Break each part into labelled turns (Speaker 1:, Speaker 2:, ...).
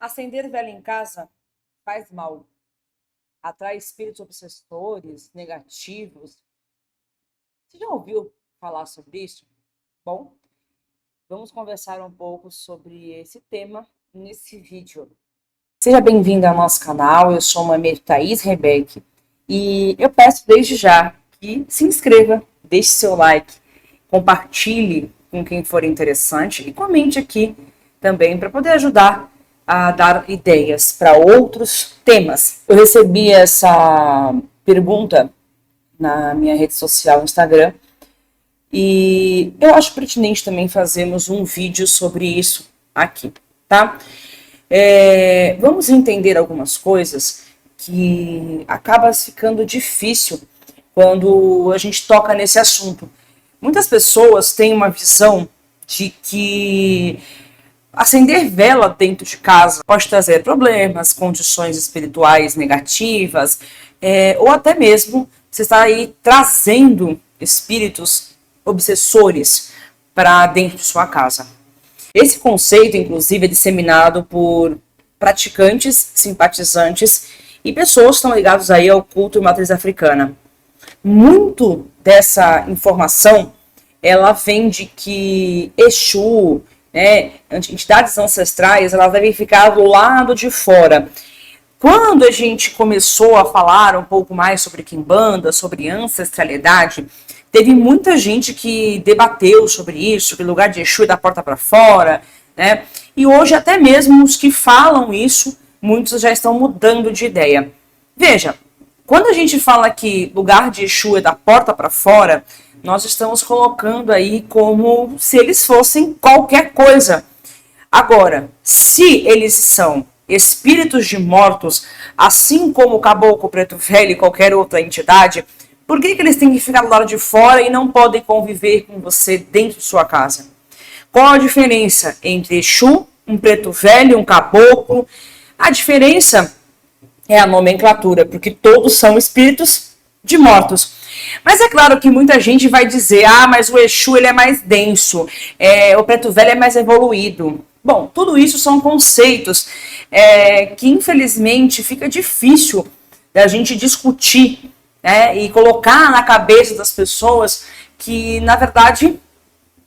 Speaker 1: Acender vela em casa faz mal. Atrai espíritos obsessores, negativos. Você já ouviu falar sobre isso? Bom, vamos conversar um pouco sobre esse tema nesse vídeo. Seja bem-vindo ao nosso canal, eu sou a Thaís Rebeck e eu peço desde já que se inscreva, deixe seu like, compartilhe com quem for interessante e comente aqui também para poder ajudar a dar ideias para outros temas. Eu recebi essa pergunta na minha rede social, Instagram, e eu acho pertinente também fazermos um vídeo sobre isso aqui, tá? Vamos entender algumas coisas que acaba ficando difícil quando a gente toca nesse assunto. Muitas pessoas têm uma visão de que acender vela dentro de casa pode trazer problemas, condições espirituais negativas, ou até mesmo você está aí trazendo espíritos obsessores para dentro de sua casa. Esse conceito, inclusive, é disseminado por praticantes, simpatizantes e pessoas que estão ligadas aí ao culto e matriz africana. Muito dessa informação, ela vem de que Exu, entidades ancestrais, elas devem ficar do lado de fora. Quando a gente começou a falar um pouco mais sobre Quimbanda, sobre ancestralidade, teve muita gente que debateu sobre isso, que o lugar de Exu é da porta para fora, né? E hoje até mesmo os que falam isso, muitos já estão mudando de ideia. Veja, quando a gente fala que lugar de Exu é da porta para fora, nós estamos colocando aí como se eles fossem qualquer coisa. Agora, se eles são espíritos de mortos, assim como o Caboclo, Preto Velho e qualquer outra entidade, por que eles têm que ficar do lado de fora e não podem conviver com você dentro de sua casa? Qual a diferença entre Exu, um Preto Velho, um Caboclo? A diferença é a nomenclatura, porque todos são espíritos de mortos. Mas é claro que muita gente vai dizer, mas o Exu ele é mais denso, o Preto Velho é mais evoluído. Bom, tudo isso são conceitos que infelizmente fica difícil da gente discutir, e colocar na cabeça das pessoas que, na verdade,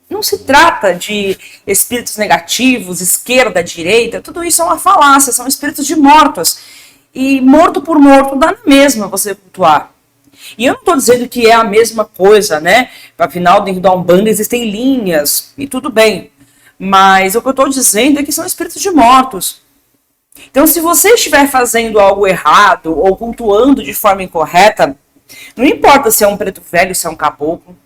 Speaker 1: não se trata de espíritos negativos, esquerda, direita, tudo isso é uma falácia, são espíritos de mortos. E morto por morto dá na mesma você cultuar. E eu não estou dizendo que é a mesma coisa, né? Afinal, dentro da Umbanda existem linhas, e tudo bem. Mas o que eu estou dizendo é que são espíritos de mortos. Então, se você estiver fazendo algo errado ou cultuando de forma incorreta, não importa se é um Preto Velho, se é um Caboclo.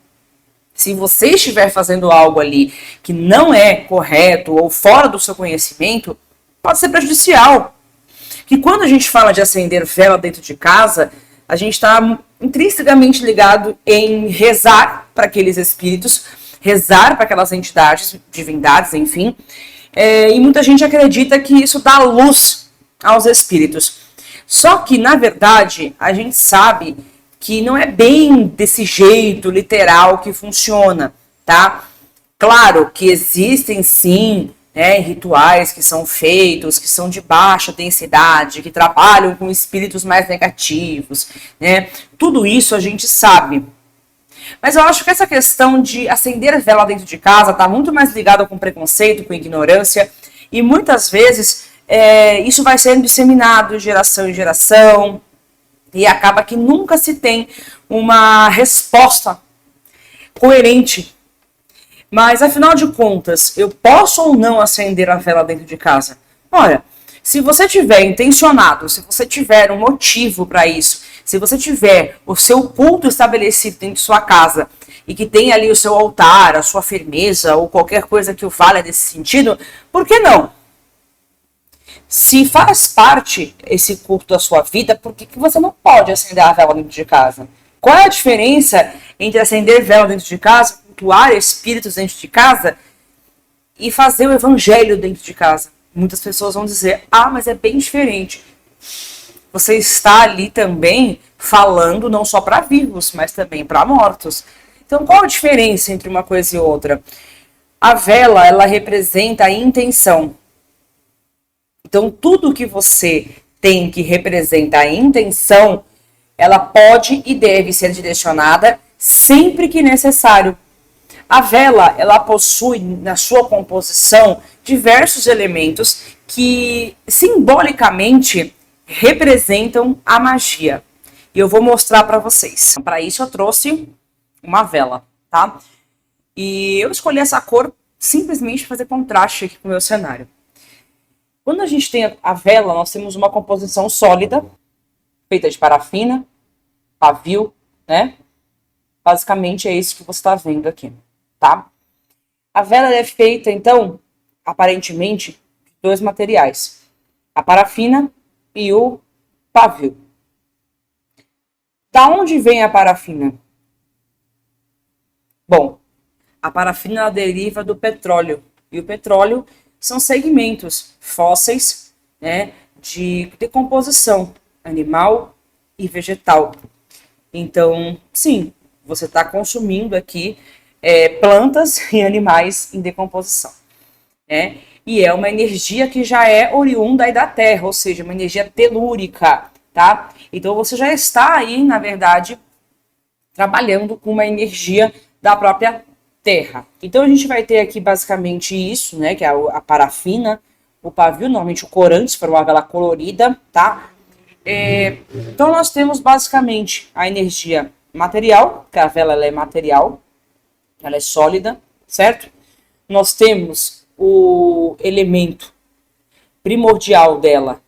Speaker 1: Se você estiver fazendo algo ali que não é correto ou fora do seu conhecimento, pode ser prejudicial. Que quando a gente fala de acender vela dentro de casa, a gente está intrinsecamente ligado em rezar para aqueles espíritos, rezar para aquelas entidades, divindades, enfim. E muita gente acredita que isso dá luz aos espíritos. Só que, na verdade, a gente sabe que não é bem desse jeito literal que funciona, tá? Claro que existem sim, rituais que são feitos, que são de baixa densidade, que trabalham com espíritos mais negativos, né? Tudo isso a gente sabe. Mas eu acho que essa questão de acender vela dentro de casa está muito mais ligada com preconceito, com ignorância, e muitas vezes isso vai sendo disseminado de geração em geração, e acaba que nunca se tem uma resposta coerente. Mas, afinal de contas, eu posso ou não acender a vela dentro de casa? Olha, se você tiver intencionado, se você tiver um motivo para isso, se você tiver o seu culto estabelecido dentro de sua casa e que tem ali o seu altar, a sua firmeza ou qualquer coisa que o valha nesse sentido, por que não? Se faz parte esse culto da sua vida, por que você não pode acender a vela dentro de casa? Qual é a diferença entre acender vela dentro de casa, cultuar espíritos dentro de casa e fazer o evangelho dentro de casa? Muitas pessoas vão dizer, mas é bem diferente. Você está ali também falando não só para vivos, mas também para mortos. Então, qual a diferença entre uma coisa e outra? A vela, ela representa a intenção. Então, tudo que você tem que representa a intenção, ela pode e deve ser direcionada sempre que necessário. A vela, ela possui na sua composição diversos elementos que simbolicamente representam a magia. E eu vou mostrar para vocês. Para isso eu trouxe uma vela, tá? E eu escolhi essa cor simplesmente para fazer contraste aqui com o meu cenário. Quando a gente tem a vela, nós temos uma composição sólida, feita de parafina, pavio, né? Basicamente é isso que você está vendo aqui, tá? A vela é feita, então, aparentemente, de dois materiais. A parafina e o pavio. Da onde vem a parafina? Bom, a parafina ela deriva do petróleo. E o petróleo são segmentos fósseis, né, de decomposição animal e vegetal. Então, sim, você está consumindo aqui plantas e animais em decomposição, né? E é uma energia que já é oriunda aí da Terra, ou seja, uma energia telúrica, tá? Então você já está aí, na verdade, trabalhando com uma energia da própria Terra. Então a gente vai ter aqui basicamente isso, né? Que é a parafina, o pavio, normalmente o corante, se for uma vela colorida, tá? Então nós temos basicamente a energia material, que a vela ela é material, ela é sólida, certo? Nós temos o elemento primordial dela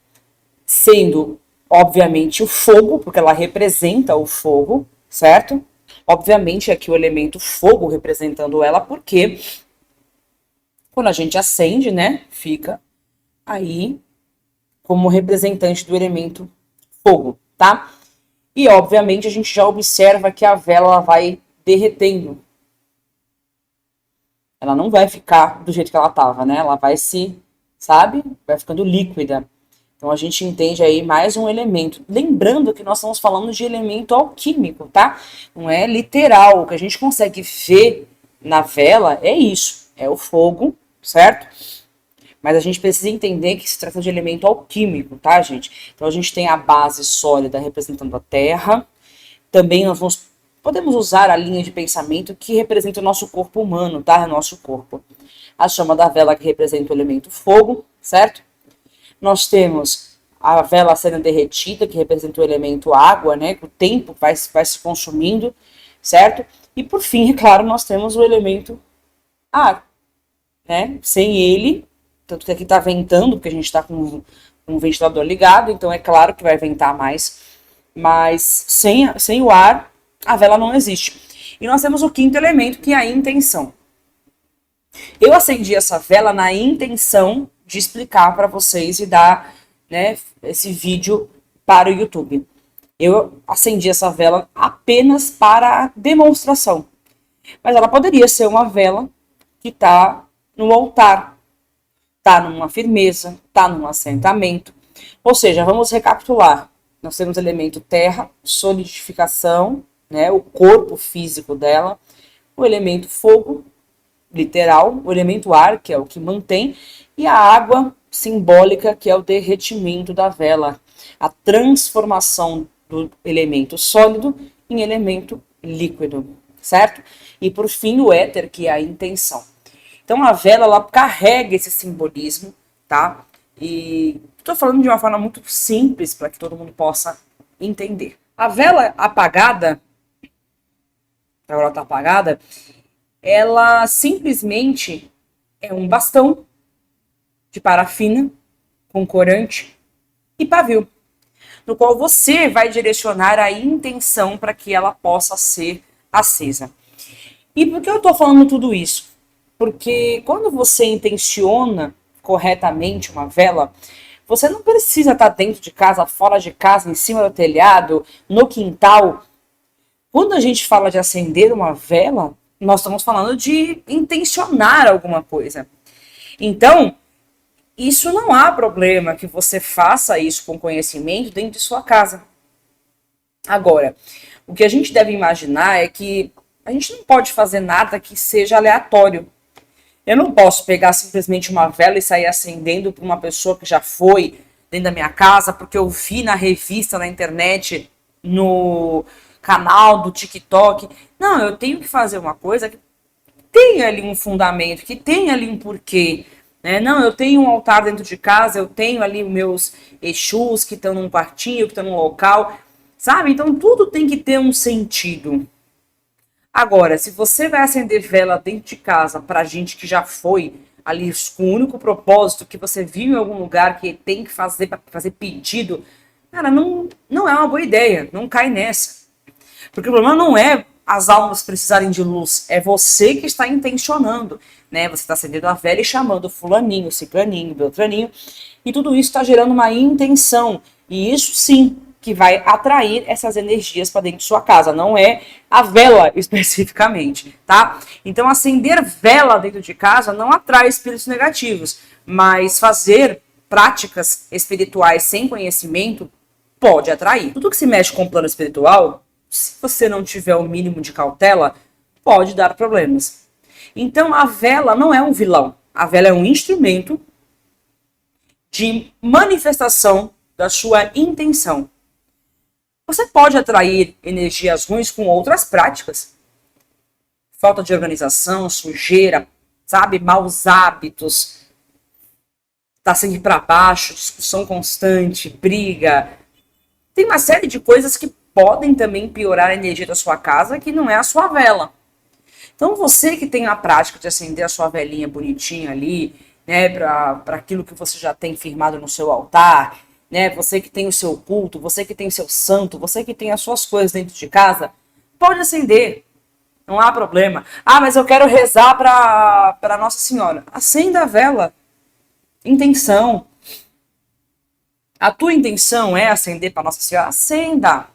Speaker 1: sendo, obviamente, o fogo, porque ela representa o fogo, certo? Obviamente aqui o elemento fogo representando ela, porque quando a gente acende, né, fica aí como representante do elemento fogo, tá? E, obviamente, a gente já observa que a vela ela vai derretendo. Ela não vai ficar do jeito que ela estava, né? Ela vai se, sabe? Vai ficando líquida. Então, a gente entende aí mais um elemento. Lembrando que nós estamos falando de elemento alquímico, tá? Não é literal. O que a gente consegue ver na vela é isso. É o fogo, certo? Mas a gente precisa entender que se trata de elemento alquímico, tá, gente? Então a gente tem a base sólida representando a terra. Também podemos usar a linha de pensamento que representa o nosso corpo humano, tá? O nosso corpo. A chama da vela que representa o elemento fogo, certo? Nós temos a vela sendo derretida, que representa o elemento água, né? Que o tempo vai se consumindo, certo? E por fim, é claro, nós temos o elemento ar, né? Sem ele, tanto que aqui está ventando, porque a gente está com um ventilador ligado, então é claro que vai ventar mais. Mas sem o ar, a vela não existe. E nós temos o quinto elemento, que é a intenção. Eu acendi essa vela na intenção de explicar para vocês e dar, né, esse vídeo para o YouTube. Eu acendi essa vela apenas para demonstração. Mas ela poderia ser uma vela que está no altar, tá numa firmeza, tá num assentamento. Ou seja, vamos recapitular. Nós temos o elemento terra, solidificação, né, o corpo físico dela, o elemento fogo, literal, o elemento ar, que é o que mantém, e a água simbólica, que é o derretimento da vela, a transformação do elemento sólido em elemento líquido, certo? E por fim o éter, que é a intenção. Então a vela ela carrega esse simbolismo, tá? E estou falando de uma forma muito simples para que todo mundo possa entender. A vela apagada, agora ela está apagada, ela simplesmente é um bastão de parafina com corante e pavio, no qual você vai direcionar a intenção para que ela possa ser acesa. E por que eu estou falando tudo isso? Porque quando você intenciona corretamente uma vela, você não precisa estar dentro de casa, fora de casa, em cima do telhado, no quintal. Quando a gente fala de acender uma vela, nós estamos falando de intencionar alguma coisa. Então, isso não há problema que você faça isso com conhecimento dentro de sua casa. Agora, o que a gente deve imaginar é que a gente não pode fazer nada que seja aleatório. Eu não posso pegar simplesmente uma vela e sair acendendo para uma pessoa que já foi dentro da minha casa, porque eu vi na revista, na internet, no canal do TikTok. Não, eu tenho que fazer uma coisa que tem ali um fundamento, que tem ali um porquê. Né? Não, eu tenho um altar dentro de casa, eu tenho ali os meus Exus que estão num quartinho, que estão num local, sabe? Então tudo tem que ter um sentido. Agora, se você vai acender vela dentro de casa para gente que já foi ali com o único propósito que você viu em algum lugar que tem que fazer para fazer pedido, cara, não é uma boa ideia, não cai nessa. Porque o problema não é as almas precisarem de luz, é você que está intencionando, né? Você está acendendo a vela e chamando fulaninho, ciclaninho, beltraninho, e tudo isso está gerando uma intenção, e isso sim que vai atrair essas energias para dentro de sua casa, não é a vela especificamente, tá? Então acender vela dentro de casa não atrai espíritos negativos, mas fazer práticas espirituais sem conhecimento pode atrair. Tudo que se mexe com o plano espiritual, se você não tiver o mínimo de cautela, pode dar problemas. Então a vela não é um vilão, a vela é um instrumento de manifestação da sua intenção. Você pode atrair energias ruins com outras práticas. Falta de organização, sujeira, sabe? Maus hábitos, tá sempre para baixo, discussão constante, briga. Tem uma série de coisas que podem também piorar a energia da sua casa, que não é a sua vela. Então você que tem a prática de acender a sua velinha bonitinha ali, né, para aquilo que você já tem firmado no seu altar, né, você que tem o seu culto, você que tem o seu santo, você que tem as suas coisas dentro de casa, pode acender, não há problema. Ah, mas eu quero rezar para Nossa Senhora. Acenda a vela. Intenção. A tua intenção é acender para Nossa Senhora? Acenda.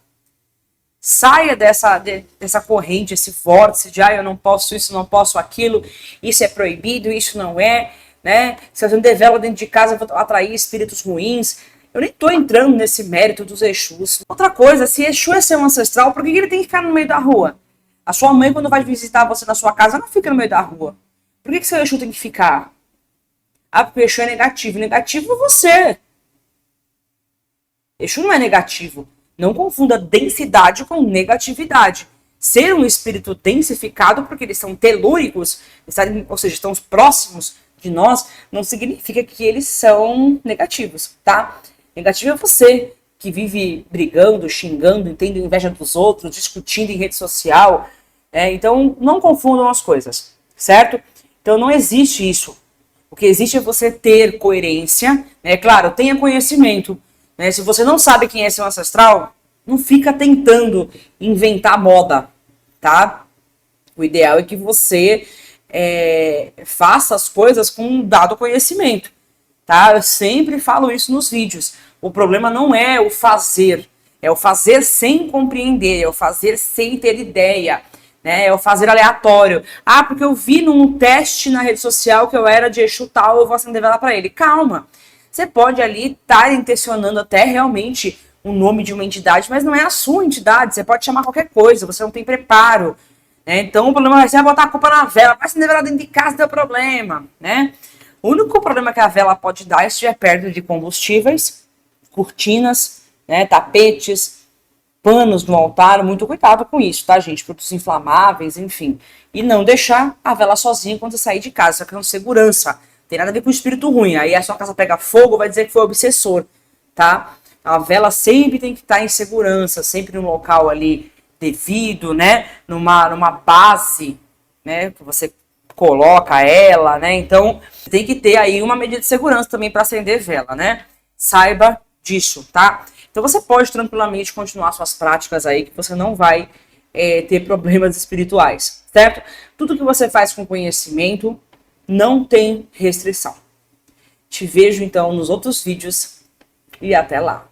Speaker 1: Saia dessa corrente, esse vórtice de eu não posso isso, não posso aquilo, isso é proibido, isso não é, né? Se eu acender vela dentro de casa, eu vou atrair espíritos ruins. Eu nem tô entrando nesse mérito dos Exus. Outra coisa, se Exu é seu ancestral, por que ele tem que ficar no meio da rua? A sua mãe, quando vai visitar você na sua casa, não fica no meio da rua. Por que seu Exu tem que ficar? Ah, porque o Exu é negativo. Negativo é você. Exu não é negativo. Não confunda densidade com negatividade. Ser um espírito densificado, porque eles são telúricos, ou seja, estão próximos de nós, não significa que eles são negativos, tá? Negativo é você, que vive brigando, xingando, tendo inveja dos outros, discutindo em rede social. Então, não confundam as coisas, certo? Então, não existe isso. O que existe é você ter coerência, né? Claro, tenha conhecimento. Né? Se você não sabe quem é seu ancestral, não fica tentando inventar moda, tá? O ideal é que você faça as coisas com um dado conhecimento, tá? Eu sempre falo isso nos vídeos. O problema não é o fazer, é o fazer sem compreender, é o fazer sem ter ideia, né? É o fazer aleatório. Ah, porque eu vi num teste na rede social que eu era de Exu tal, eu vou acender vela para ele. Calma, você pode ali estar intencionando até realmente o nome de uma entidade, mas não é a sua entidade, você pode chamar qualquer coisa, você não tem preparo. Então o problema vai ser botar a culpa na vela, vai acender vela dentro de casa, deu problema, né? O único problema que a vela pode dar é se tiver perto de combustíveis, cortinas, né, tapetes, panos no altar, muito cuidado com isso, tá, gente? Produtos inflamáveis, enfim. E não deixar a vela sozinha quando você sair de casa, isso aqui é uma segurança. Tem nada a ver com espírito ruim, aí a sua casa pega fogo, vai dizer que foi o obsessor, tá? A vela sempre tem que estar em segurança, sempre no local ali devido, né? Numa base, né? Que você coloca ela, né? Então, tem que ter aí uma medida de segurança também para acender vela, né? Saiba disso, tá? Então, você pode tranquilamente continuar suas práticas aí, que você não vai ter problemas espirituais, certo? Tudo que você faz com conhecimento não tem restrição. Te vejo, então, nos outros vídeos e até lá.